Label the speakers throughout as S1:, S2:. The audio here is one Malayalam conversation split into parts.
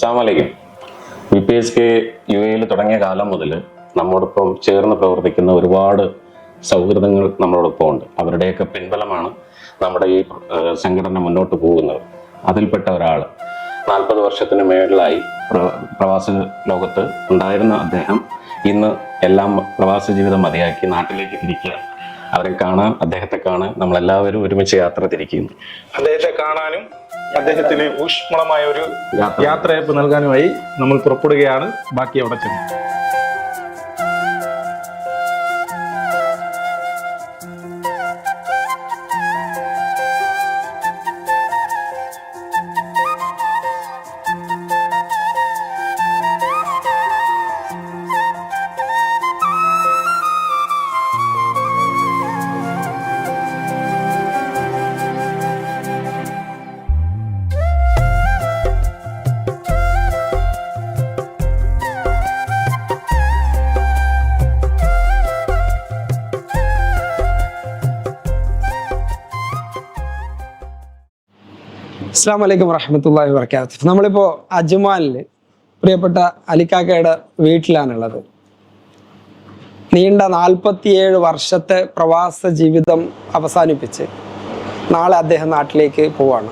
S1: അസ്സലാമു അലൈക്കും. VPSK UAE തുടങ്ങിയ കാലം മുതൽ നമ്മോടൊപ്പം ചേർന്ന് പ്രവർത്തിക്കുന്ന ഒരുപാട് സൗഹൃദങ്ങൾ നമ്മളോടൊപ്പം ഉണ്ട്. അവരുടെയൊക്കെ പിൻബലമാണ് നമ്മുടെ ഈ സംഘടന മുന്നോട്ട് പോകുന്നത്. അതിൽപ്പെട്ട ഒരാൾ 40 വർഷത്തിന് മേളിലായി പ്രവാസ ലോകത്ത് ഉണ്ടായിരുന്ന അദ്ദേഹം ഇന്ന് എല്ലാം പ്രവാസ ജീവിതം മതിയാക്കി നാട്ടിലേക്ക് തിരിക്കുക. അദ്ദേഹത്തെ കാണാൻ നമ്മളെല്ലാവരും ഒരുമിച്ച് യാത്ര തിരിക്കുന്നു.
S2: അദ്ദേഹത്തെ കാണാനും അദ്ദേഹത്തിന് ഊഷ്മളമായ ഒരു യാത്രയപ്പ് നൽകാനുമായി നമ്മൾ പുറപ്പെടുകയാണ്. ബാക്കി അവിടെ ചെന്നു.
S3: അസ്സാം വലൈക്കും വറഹമത്തല്ലാഹി വബറകാതുഹു. നമ്മളിപ്പോൾ അജ്മാനിൽ പ്രിയപ്പെട്ട അലിക്കാക്കയുടെ വീട്ടിലാണുള്ളത്. നീണ്ട 47 വർഷത്തെ പ്രവാസ ജീവിതം അവസാനിപ്പിച്ച് നാളെ അദ്ദേഹം നാട്ടിലേക്ക് പോവാണ്.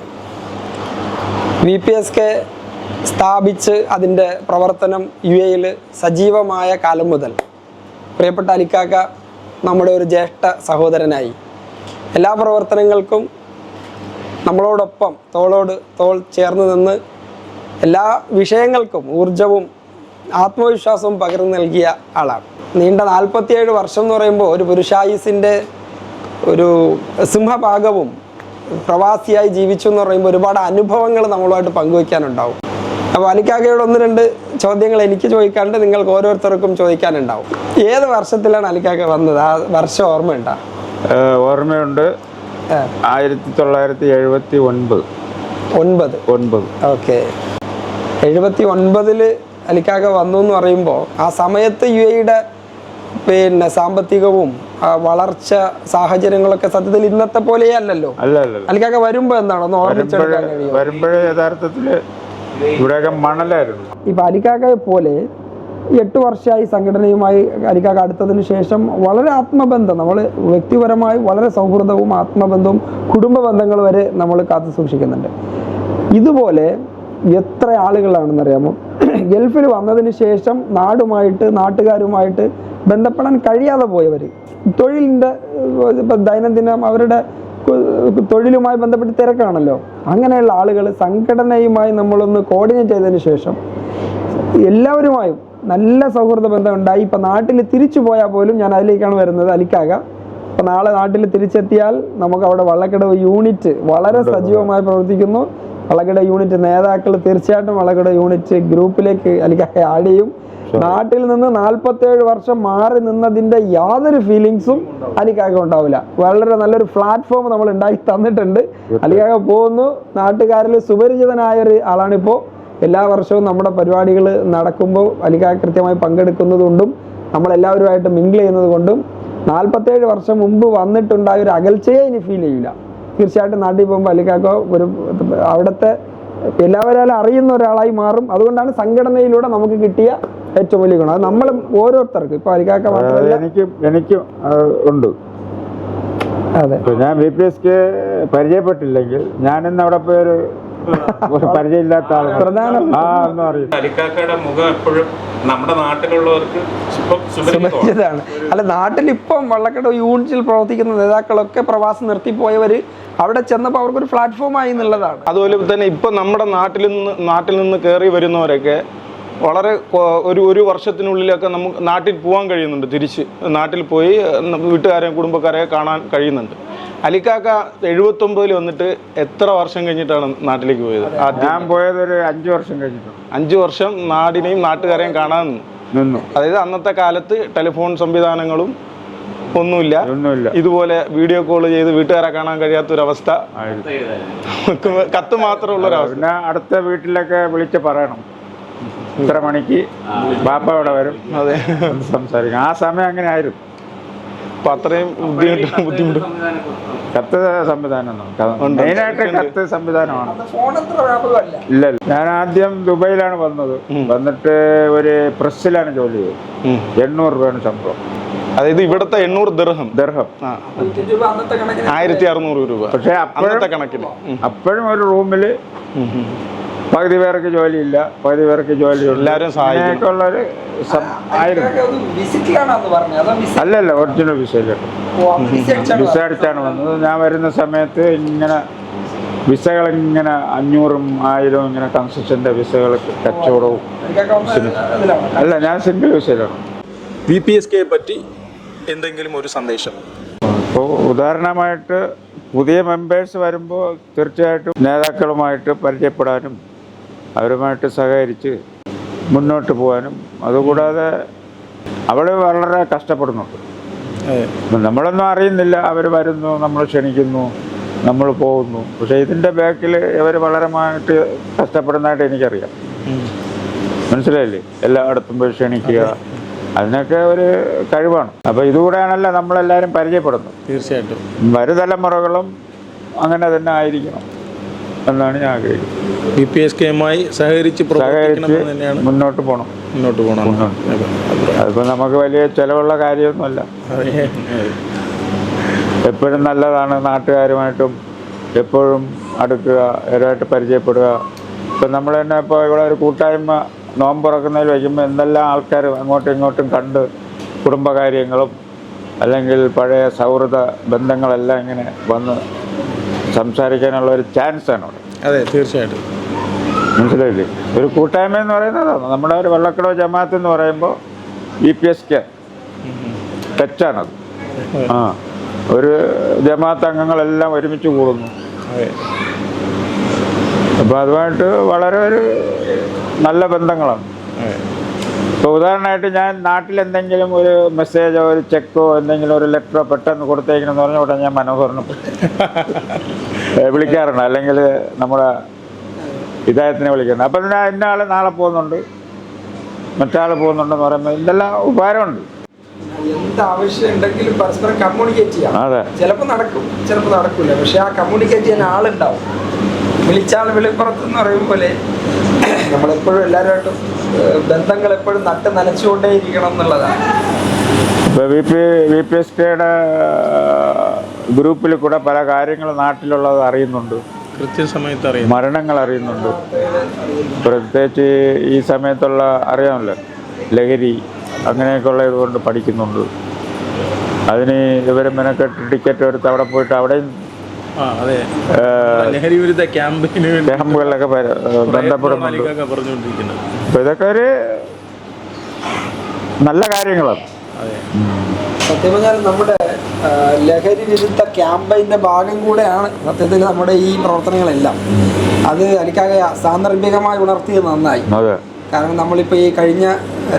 S3: VPSK സ്ഥാപിച്ച് അതിൻ്റെ പ്രവർത്തനം UAE സജീവമായ കാലം മുതൽ പ്രിയപ്പെട്ട അലിക്കാക്ക നമ്മുടെ ഒരു ജ്യേഷ്ഠ സഹോദരനായി എല്ലാ പ്രവർത്തനങ്ങൾക്കും നമ്മളോടൊപ്പം തോളോട് തോൾ ചേർന്ന് നിന്ന് എല്ലാ വിഷയങ്ങൾക്കും ഊർജവും ആത്മവിശ്വാസവും പകർന്നു നൽകിയ ആളാണ്. നീണ്ട 47 വർഷം എന്ന് പറയുമ്പോൾ ഒരു പുരുഷായുസിൻ്റെ ഒരു സിംഹഭാഗവും പ്രവാസിയായി ജീവിച്ചു എന്ന് പറയുമ്പോൾ ഒരുപാട് അനുഭവങ്ങൾ നമ്മളുമായിട്ട് പങ്കുവയ്ക്കാനുണ്ടാവും. അപ്പോൾ അലിക്കാക്കയോട് 1-2 ചോദ്യങ്ങൾ എനിക്ക് ചോദിക്കാണ്ട് നിങ്ങൾക്ക് ഓരോരുത്തർക്കും ചോദിക്കാനുണ്ടാവും. ഏത് വർഷത്തിലാണ് അലിക്കാക്ക വന്നത്? ആ വർഷം ഓർമ്മയുണ്ടോ?
S4: ഓർമ്മയുണ്ട്. 1979.
S3: ഓക്കെ. 79 അലിക്കാക്ക വന്നു എന്ന് പറയുമ്പോൾ ആ സമയത്ത് UAE സാമ്പത്തികവും വളർച്ച സാഹചര്യങ്ങളൊക്കെ സത്യത്തിൽ ഇന്നത്തെ പോലെയേ അല്ലല്ലോ. അലിക്കാക്ക വരുമ്പോ എന്താണ് ഒന്ന് ഓർമ്മിച്ചെടുക്കാൻ കഴിയും?
S4: വരുമ്പോഴേ യഥാർത്ഥത്തില് ഇവിടെയൊക്കെ മണലായിരുന്നു.
S3: ഇപ്പൊ അലിക്കാക്കയെ പോലെ 8 വർഷമായി സംഘടനയുമായി അലിക്കാക്ക അടുത്തതിന് ശേഷം വളരെ ആത്മബന്ധം, നമ്മൾ വ്യക്തിപരമായി വളരെ സൗഹൃദവും ആത്മബന്ധവും കുടുംബ ബന്ധങ്ങൾ വരെ നമ്മൾ കാത്തു സൂക്ഷിക്കുന്നുണ്ട്. ഇതുപോലെ എത്ര ആളുകളാണെന്നറിയാമോ ഗൾഫിൽ വന്നതിന് ശേഷം നാട്ടുകാരുമായിട്ട് ബന്ധപ്പെടാൻ കഴിയാതെ പോയവർ, തൊഴിലിൻ്റെ ദൈനംദിനം അവരുടെ തൊഴിലുമായി ബന്ധപ്പെട്ട് തിരക്കാണല്ലോ. അങ്ങനെയുള്ള ആളുകൾ സംഘടനയുമായി നമ്മളൊന്ന് കോർഡിനേറ്റ് ചെയ്തതിന് ശേഷം എല്ലാവരുമായും നല്ല സൗഹൃദ ബന്ധം ഉണ്ടായി. ഇപ്പം നാട്ടിൽ തിരിച്ചു പോയാൽ പോലും ഞാൻ അതിലേക്കാണ് വരുന്നത്. അലിക്കാക്ക ഇപ്പം നാളെ നാട്ടിൽ തിരിച്ചെത്തിയാൽ നമുക്ക് അവിടെ വള്ളക്കടവ് യൂണിറ്റ് വളരെ സജീവമായി പ്രവർത്തിക്കുന്നു. വള്ളക്കടവ് യൂണിറ്റ് നേതാക്കൾ തീർച്ചയായിട്ടും വള്ളക്കടവ് യൂണിറ്റ് ഗ്രൂപ്പിലേക്ക് അലിക്കാക്ക ആഡ് ചെയ്യും. നാട്ടിൽ നിന്ന് 47 വർഷം മാറി നിന്നതിൻ്റെ യാതൊരു ഫീലിങ്സും അലിക്കാക്ക ഉണ്ടാവില്ല. വളരെ നല്ലൊരു പ്ലാറ്റ്ഫോം നമ്മൾ ഉണ്ടാക്കി തന്നിട്ടുണ്ട്. അലിക്കാക്ക പോകുന്നു. നാട്ടുകാരിൽ സുപരിചിതനായൊരു ആളാണിപ്പോൾ. എല്ലാ വർഷവും നമ്മുടെ പരിപാടികൾ നടക്കുമ്പോൾ അലിക്കാക്ക കൃത്യമായി പങ്കെടുക്കുന്നതുകൊണ്ടും നമ്മളെല്ലാവരുമായിട്ട് മിങ്കിൾ ചെയ്യുന്നത് കൊണ്ടും 47 വർഷം മുമ്പ് വന്നിട്ടുണ്ടായ ഒരു അകൽച്ചയെ ഇനി ഫീൽ ചെയ്യില്ല. തീർച്ചയായിട്ടും നാട്ടിൽ പോകുമ്പോൾ അലിക്കാക്ക ഒരു അവിടുത്തെ എല്ലാവരും അറിയുന്ന ഒരാളായി മാറും. അതുകൊണ്ടാണ് സംഘടനയിലൂടെ നമുക്ക് കിട്ടിയ ഏറ്റവും വലിയ ഗുണം. അത് നമ്മൾ ഓരോരുത്തർക്കും ഇപ്പൊ അലിക്കാക്ക മാത്രമല്ല
S4: എനിക്ക് ഉണ്ട്.
S3: അതെ,
S4: ഞാൻ VPSK പരിചയപ്പെട്ടില്ലെങ്കിൽ ഞാനിന്ന് അവിടെ പോയൊരു പരിചയമില്ലാത്ത
S2: അലിക്കാക്കയുടെ മുഖം എപ്പോഴും നമ്മുടെ നാട്ടിലുള്ളവർക്ക്
S3: സുപരിചിതമാണ്. അല്ല, നാട്ടിൽ ഇപ്പം വള്ളക്കടവ് യൂണിറ്റിൽ പ്രവർത്തിക്കുന്ന നേതാക്കളൊക്കെ പ്രവാസം നിർത്തിപ്പോയവർ അവിടെ ചെന്നപ്പോൾ അവർക്കൊരു പ്ലാറ്റ്ഫോമായി എന്നുള്ളതാണ്.
S2: അതുപോലെ തന്നെ ഇപ്പം നമ്മുടെ നാട്ടിൽ നിന്ന് കയറി വരുന്നവരൊക്കെ വളരെ ഒരു വർഷത്തിനുള്ളിലൊക്കെ നമുക്ക് നാട്ടിൽ പോകാൻ കഴിയുന്നുണ്ട്. തിരിച്ച് നാട്ടിൽ പോയി വീട്ടുകാരെയും കുടുംബക്കാരെയും കാണാൻ കഴിയുന്നുണ്ട്. അലിക്കാക്ക 79 വന്നിട്ട് എത്ര വർഷം കഴിഞ്ഞിട്ടാണ് നാട്ടിലേക്ക് പോയത്?
S4: ഞാൻ പോയത് ഒരു 5 വർഷം കഴിഞ്ഞിട്ടുണ്ട്.
S2: 5 വർഷം നാടിനെയും നാട്ടുകാരെയും കാണാൻ
S4: നിന്നു.
S2: അതായത് അന്നത്തെ കാലത്ത് ടെലിഫോൺ സംവിധാനങ്ങളും ഒന്നുമില്ല. ഇതുപോലെ വീഡിയോ കോൾ ചെയ്ത് വീട്ടുകാരെ കാണാൻ കഴിയാത്തൊരവസ്ഥ, കത്ത് മാത്രമുള്ളൊരവസ്ഥ.
S4: പിന്നെ അടുത്ത വീട്ടിലൊക്കെ വിളിച്ച് പറയണം ഇത്ര മണിക്ക് ബാപ്പ ഇവിടെ വരും, അതെ സംസാരിക്കും. ആ സമയം അങ്ങനെ ആയിരുന്നു.
S2: അപ്പം അത്രയും ബുദ്ധിമുട്ട്
S4: കത്ത് സംവിധാനം
S2: ഉണ്ട്.
S4: മെയിനായിട്ട് കത്ത് സംവിധാനമാണ്.
S3: ഫോൺ അത്ര വ്യാപകമല്ല.
S4: ഇല്ല, ഞാൻ ആദ്യം ദുബൈയിലാണ് വന്നത്. വന്നിട്ട് ഒരു പ്രസ്സിലാണ് ജോലി ചെയ്തത്. 800 രൂപയാണ് ശമ്പളം.
S2: അതായത് ഇവിടുത്തെ 800 ദിർഹം
S4: ദർഹം.
S3: രൂപ അന്നത്തെ കണക്കിന്
S2: 1600 രൂപ.
S4: പക്ഷെ
S2: അന്നത്തെ കണക്കിന്
S4: അപ്പോഴും ഒരു റൂമിൽ പകുതി പേർക്ക് ജോലിയില്ല, പകുതി പേർക്ക് ജോലിയുണ്ട്.
S2: എല്ലാവരും സഹായിക്കും.
S4: ഉള്ളൊരു ആയിരുന്നു.
S3: വിസിറ്റിലാണെന്ന് പറഞ്ഞു. അതോ
S4: അല്ലല്ല, ഒറിജിനൽ വിസയിലുണ്ട്. വിസ അടിച്ചാണ് വന്നത്. ഞാൻ വരുന്ന സമയത്ത് ഇങ്ങനെ വിസകളിങ്ങനെ 500ഉം 1000ഉം ഇങ്ങനെ കൺസ്ട്രക്ഷൻ്റെ വിസകൾ കച്ചവടവും. അല്ല, ഞാൻ സിംഗിൾ വിസയിലാണ്.
S2: VPSK പറ്റി എന്തെങ്കിലും ഒരു സന്ദേശം?
S4: ഇപ്പോൾ ഉദാഹരണമായിട്ട് പുതിയ മെമ്പേഴ്സ് വരുമ്പോൾ തീർച്ചയായിട്ടും നേതാക്കളുമായിട്ട് പരിചയപ്പെടാനും അവരുമായിട്ട് സഹകരിച്ച് മുന്നോട്ട് പോകാനും, അതുകൂടാതെ അവിടെ വളരെ കഷ്ടപ്പെടുന്നുണ്ട്. നമ്മളൊന്നും അറിയുന്നില്ല, അവർ വരുന്നു, നമ്മൾ ക്ഷണിക്കുന്നു, നമ്മൾ പോകുന്നു. പക്ഷേ ഇതിൻ്റെ ബാക്കിൽ ഇവർ വളരെമായിട്ട് കഷ്ടപ്പെടുന്നതായിട്ട് എനിക്കറിയാം. മനസ്സിലായില്ലേ? എല്ലായിടത്തും പോയി ക്ഷണിക്കുക, അതിനൊക്കെ ഒരു കഴിവാണ്. അപ്പോൾ ഇതുകൂടെയാണല്ലോ നമ്മളെല്ലാവരും പരിചയപ്പെടുന്നത്.
S2: തീർച്ചയായിട്ടും
S4: വരുതലമുറകളും അങ്ങനെ തന്നെ ആയിരിക്കണം എന്നാണ് ഞാൻ ആഗ്രഹിക്കുന്നത്.
S2: VPSKയുമായി സഹകരിച്ച്
S4: മുന്നോട്ട് പോകണം. അതിപ്പോൾ നമുക്ക് വലിയ ചിലവുള്ള കാര്യമൊന്നുമല്ല. എപ്പോഴും നല്ലതാണ് നാട്ടുകാരുമായിട്ടും എപ്പോഴും അടുക്കുക, അവരുമായിട്ട് പരിചയപ്പെടുക. ഇപ്പം നമ്മൾ തന്നെ ഇപ്പോൾ ഇവിടെ ഒരു കൂട്ടായ്മ നോമ്പ് തുറക്കുന്നതിൽ വയ്ക്കുമ്പോൾ എന്തെല്ലാം ആൾക്കാർ അങ്ങോട്ടും ഇങ്ങോട്ടും കണ്ട് കുടുംബകാര്യങ്ങളും അല്ലെങ്കിൽ പഴയ സൗഹൃദ ബന്ധങ്ങളെല്ലാം ഇങ്ങനെ വന്ന് സംസാരിക്കാനുള്ള ഒരു ചാൻസാണ് അവിടെ.
S2: അതെ, തീർച്ചയായിട്ടും.
S4: മനസ്സിലായില്ലേ? ഒരു കൂട്ടായ്മ എന്ന് പറയുന്നതാണ്. നമ്മുടെ ഒരു വെള്ളക്കടവ് ജമാഅത്ത് എന്ന് പറയുമ്പോൾ VPSK ടച്ചാണത്. ഒരു ജമാഅത്ത് അംഗങ്ങളെല്ലാം ഒരുമിച്ച് കൂടുന്നു. അപ്പോൾ അതുമായിട്ട് വളരെ ഒരു നല്ല ബന്ധങ്ങളാണ്. ഇപ്പോൾ ഉദാഹരണമായിട്ട് ഞാൻ നാട്ടിൽ എന്തെങ്കിലും ഒരു മെസ്സേജോ ഒരു ചെക്കോ എന്തെങ്കിലും ഒരു ലെറ്ററോ പെട്ടെന്ന് കൊടുത്തേക്കണം എന്ന് പറഞ്ഞാൽ ഉടനെ ഞാൻ മനോഹരനെ വിളിക്കാറുണ്ട്, അല്ലെങ്കിൽ നമ്മുടെ ഹിദായത്തിനെ വിളിക്കുന്നത്. അപ്പം ഞാൻ ഇന്ന ആൾ നാളെ പോകുന്നുണ്ട്, മറ്റാൾ പോകുന്നുണ്ടെന്ന് പറയുമ്പോൾ ഇതെല്ലാം ഉപകാരമുണ്ട്.
S3: എന്താവശ്യം ഉണ്ടെങ്കിലും പരസ്പരം കമ്മ്യൂണിക്കേറ്റ് ചെയ്യാം.
S4: അതെ,
S3: ചിലപ്പോൾ നടക്കും, ചിലപ്പോൾ നടക്കില്ല. പക്ഷെ ആ കമ്മ്യൂണിക്കേറ്റ് ചെയ്യാൻ ആളുണ്ടാവും. വിളിച്ചാൽ വിളിപ്പുറത്ത് എന്ന് പറയും പോലെ നമ്മളെപ്പോഴും എല്ലാവരുമായിട്ടും ബന്ധങ്ങൾ എപ്പോഴും നട്ട് നനച്ചുകൊണ്ടേയിരിക്കണം എന്നുള്ളതാണ്.
S4: ഇപ്പോൾ VPSKയുടെ ഗ്രൂപ്പിൽ കൂടെ പല കാര്യങ്ങൾ നാട്ടിലുള്ളത് അറിയുന്നുണ്ട്,
S2: കൃത്യസമയത്ത് അറിയാം.
S4: മരണങ്ങൾ അറിയുന്നുണ്ട്. പ്രത്യേകിച്ച് ഈ സമയത്തുള്ള അറിയാമല്ലോ, ലഹരി അങ്ങനെയൊക്കെയുള്ള ഇതുകൊണ്ട് പഠിക്കുന്നുണ്ട്. അതിന് ഇവർ മെനക്കെട്ട് ടിക്കറ്റ് എടുത്ത് അവിടെ പോയിട്ട് അവിടെയും
S2: ലഹരി വിരുദ്ധ
S4: ക്യാമ്പുകളിലൊക്കെ ബന്ധപ്പെടുന്നുണ്ട്. അപ്പോൾ ഇതൊക്കെ ഒരു നല്ല കാര്യങ്ങളാണ്.
S3: സത്യം പറഞ്ഞാൽ നമ്മുടെ ലഹരി വിരുദ്ധ ക്യാമ്പയിൻ്റെ ഭാഗം കൂടെയാണ് സത്യത്തിൽ നമ്മുടെ ഈ പ്രവർത്തനങ്ങളെല്ലാം. അത് എനിക്കാകെ സാന്ദർഭികമായി ഉണർത്തിയത് നന്നായി. കാരണം നമ്മളിപ്പോൾ ഈ കഴിഞ്ഞ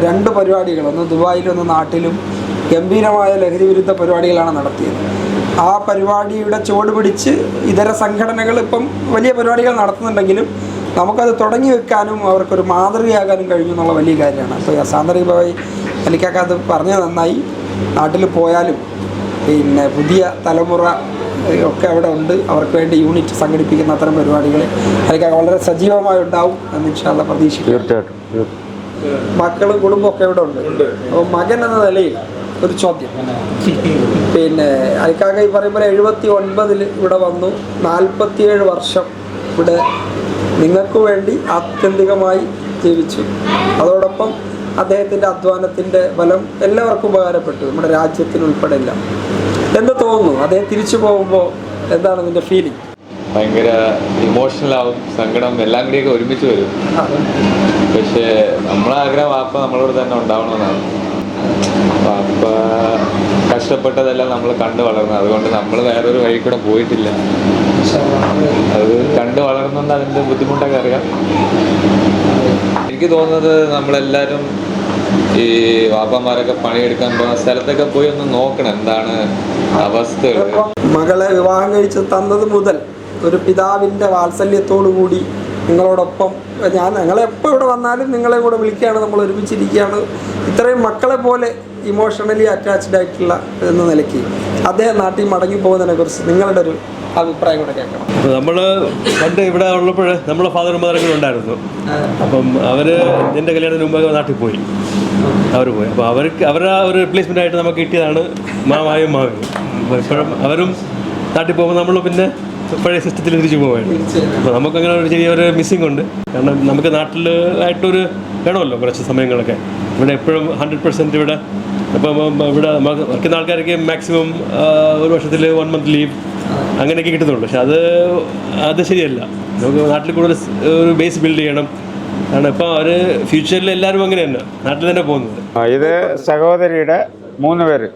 S3: 2 പരിപാടികൾ, ഒന്ന് ദുബായിലും ഒന്ന് നാട്ടിലും, ഗംഭീരമായ ലഹരി വിരുദ്ധ പരിപാടികളാണ് നടത്തിയത്. ആ പരിപാടിയുടെ ചുവട് പിടിച്ച് ഇതര സംഘടനകൾ ഇപ്പം വലിയ പരിപാടികൾ നടത്തുന്നുണ്ടെങ്കിലും നമുക്കത് തുടങ്ങി വെക്കാനും അവർക്കൊരു മാതൃകയാകാനും കഴിഞ്ഞു എന്നുള്ള വലിയ കാര്യമാണ്. അപ്പോൾ സാന്ദർഭികമായി എനിക്കൊക്കെ അത് പറഞ്ഞത് നന്നായി. നാട്ടിൽ പോയാലും പിന്നെ പുതിയ തലമുറ ഒക്കെ അവിടെ ഉണ്ട്. അവർക്ക് വേണ്ടി യൂണിറ്റ് സംഘടിപ്പിക്കുന്ന അത്തരം പരിപാടികൾ എനിക്ക് വളരെ സജീവമായി ഉണ്ടാവും എന്ന് ഇൻഷാ അല്ലാഹ് പ്രതീക്ഷിക്കുന്നു.
S4: തീർച്ചയായിട്ടും.
S3: മക്കളും കുടുംബമൊക്കെ ഇവിടെ ഉണ്ട്. അപ്പോൾ മകൻ എന്ന നിലയിൽ ഒരു ചോദ്യം, പിന്നെ അലിക്കാക്ക ഈ പറയുമ്പോൾ 79 ഇവിടെ വന്നു, 47 വർഷം ഇവിടെ നിങ്ങൾക്ക് വേണ്ടി ആത്യന്തികമായി ജീവിച്ചു. അതോടൊപ്പം അദ്ദേഹത്തിൻ്റെ അധ്വാനത്തിൻ്റെ ഫലം എല്ലാവർക്കും ഉപകാരപ്പെട്ടു, നമ്മുടെ രാജ്യത്തിനുൾപ്പെടെ എല്ലാം. എന്ത് തോന്നുന്നു അദ്ദേഹം തിരിച്ചു പോകുമ്പോൾ? എന്താണ് നിൻ്റെ ഫീലിംഗ്?
S5: ഭയങ്കര ഇമോഷണലാവും, സങ്കടം എല്ലാം കൂടിയൊക്കെ ഒരുമിച്ച് വരും. പക്ഷേ നമ്മളെ ആഗ്രഹം വാപ്പ നമ്മളോട് തന്നെ ഉണ്ടാവണമെന്നാണ്. വാപ്പ കഷ്ടപ്പെട്ടതെല്ലാം നമ്മൾ കണ്ടു വളർന്നത്, അതുകൊണ്ട് നമ്മൾ വേറൊരു വഴി കൂടെ പോയിട്ടില്ല. അത് കണ്ടു വളർന്നുകൊണ്ട് അതിൻ്റെ ബുദ്ധിമുട്ടൊക്കെ അറിയാം. എനിക്ക് തോന്നുന്നത് നമ്മളെല്ലാവരും ഈ വാപ്പന്മാരൊക്കെ പണിയെടുക്കാൻ പോകുന്ന സ്ഥലത്തൊക്കെ പോയി ഒന്ന് നോക്കണം എന്താണ് അവസ്ഥകൾ.
S3: മകളെ വിവാഹം കഴിച്ച് തന്നത് മുതൽ ഒരു പിതാവിൻ്റെ വാത്സല്യത്തോടു കൂടി നിങ്ങളോടൊപ്പം ഞങ്ങളെപ്പോൾ ഇവിടെ വന്നാലും നിങ്ങളെ കൂടെ വിളിക്കുകയാണ്, നമ്മൾ ഒരുമിച്ചിരിക്കുകയാണ്. ഇത്രയും മക്കളെ പോലെ ഇമോഷണലി അറ്റാച്ച്ഡ് ആയിട്ടുള്ള എന്ന നിലയ്ക്ക് അദ്ദേഹം നാട്ടിൽ മടങ്ങി പോകുന്നതിനെ കുറിച്ച് നിങ്ങളുടെ ഒരു അഭിപ്രായം കൂടെ കേൾക്കണം.
S6: നമ്മൾ പണ്ട് ഇവിടെ ഉള്ളപ്പോൾ നമ്മളെ ഫാദർ മദറൊക്കെ ഉണ്ടായിരുന്നു. അപ്പം അവർ എൻ്റെ കല്യാണത്തിന് മുമ്പ് നാട്ടിൽ പോയി, അവർ പോയി. അപ്പോൾ അവരുടെ ഒരു റിപ്ലേസ്മെൻ്റ് ആയിട്ട് നമുക്ക് കിട്ടിയതാണ് മാമായും മാമയും. അപ്പോൾ ഇപ്പോഴും അവരും നാട്ടിൽ പോകുമ്പോൾ നമ്മൾ പിന്നെ പഴയ സിസ്റ്റത്തിൽ തിരിച്ചു പോവുകയാണ്. അപ്പോൾ നമുക്കങ്ങനെ ഒരു ചെറിയൊരു മിസ്സിംഗ് ഉണ്ട്. കാരണം നമുക്ക് നാട്ടിലായിട്ടൊരു വേണമല്ലോ കുറച്ച് സമയങ്ങളൊക്കെ. ഇവിടെ എപ്പോഴും 100% ഇവിടെ ഇപ്പം ഇവിടെ വർക്കുന്ന ആൾക്കാർക്ക് മാക്സിമം ഒരു വർഷത്തിൽ 1 month ലീവ് അങ്ങനെയൊക്കെ കിട്ടുന്നുള്ളൂ. പക്ഷെ അത് ശരിയല്ല. നമുക്ക് നാട്ടിൽ കൂടുതൽ ഒരു ബേസ് ബിൽഡ് ചെയ്യണം. കാരണം ഇപ്പം അവർ ഫ്യൂച്ചറിൽ എല്ലാവരും അങ്ങനെ തന്നെ നാട്ടിൽ തന്നെ പോകുന്നത്.
S4: ഇത് സഹോദരിയുടെ 3 പേര്,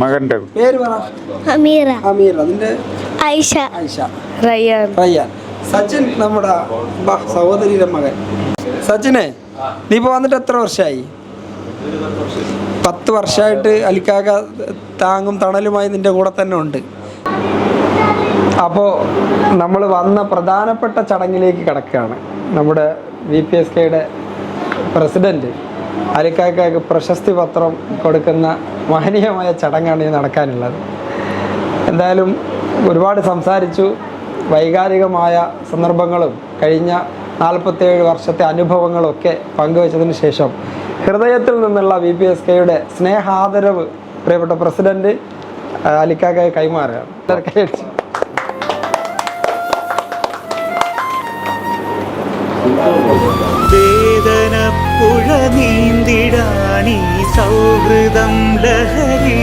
S4: മകൻ്റെ
S3: പേര് പറ.
S7: അമീറ,
S3: അമീർ, അതിന്റെ
S7: ഐഷ,
S3: ഐഷ,
S7: റയ്യാൻ.
S3: റയ്യാൻ. സച്ചിൻ നമ്മുടെ സഹോദരിയുടെ മകൻ. സച്ചിനെ, നീ ഇപ്പോൾ വന്നിട്ട് എത്ര വർഷമായി? 10 വർഷമായിട്ട് അലിക്കാക്ക താങ്ങും തണലുമായി നിന്റെ കൂടെ തന്നെ ഉണ്ട്. അപ്പോൾ നമ്മൾ വന്ന പ്രധാനപ്പെട്ട ചടങ്ങിലേക്ക് കിടക്കുകയാണ്. നമ്മുടെ VPSKയുടെ പ്രസിഡന്റ് അലിക്കാക്കയ്ക്ക് പ്രശസ്തി പത്രം കൊടുക്കുന്ന മഹനീയമായ ചടങ്ങാണ് ഈ നടക്കാനുള്ളത്. എന്തായാലും ഒരുപാട് സംസാരിച്ചു. വൈകാരികമായ സന്ദർഭങ്ങളും കഴിഞ്ഞ 47 വർഷത്തെ അനുഭവങ്ങളൊക്കെ പങ്കുവച്ചതിന് ശേഷം ഹൃദയത്തിൽ നിന്നുള്ള VPSKയുടെ സ്നേഹാദരവ് പ്രിയപ്പെട്ട പ്രസിഡന്റ് അലിക്കാക്കയെ കൈമാറുകയാണ്. കൈയടിച്ചു.
S8: വേദന പുഴ നീന്തിടാനീ സൗഹൃദം ലഹരി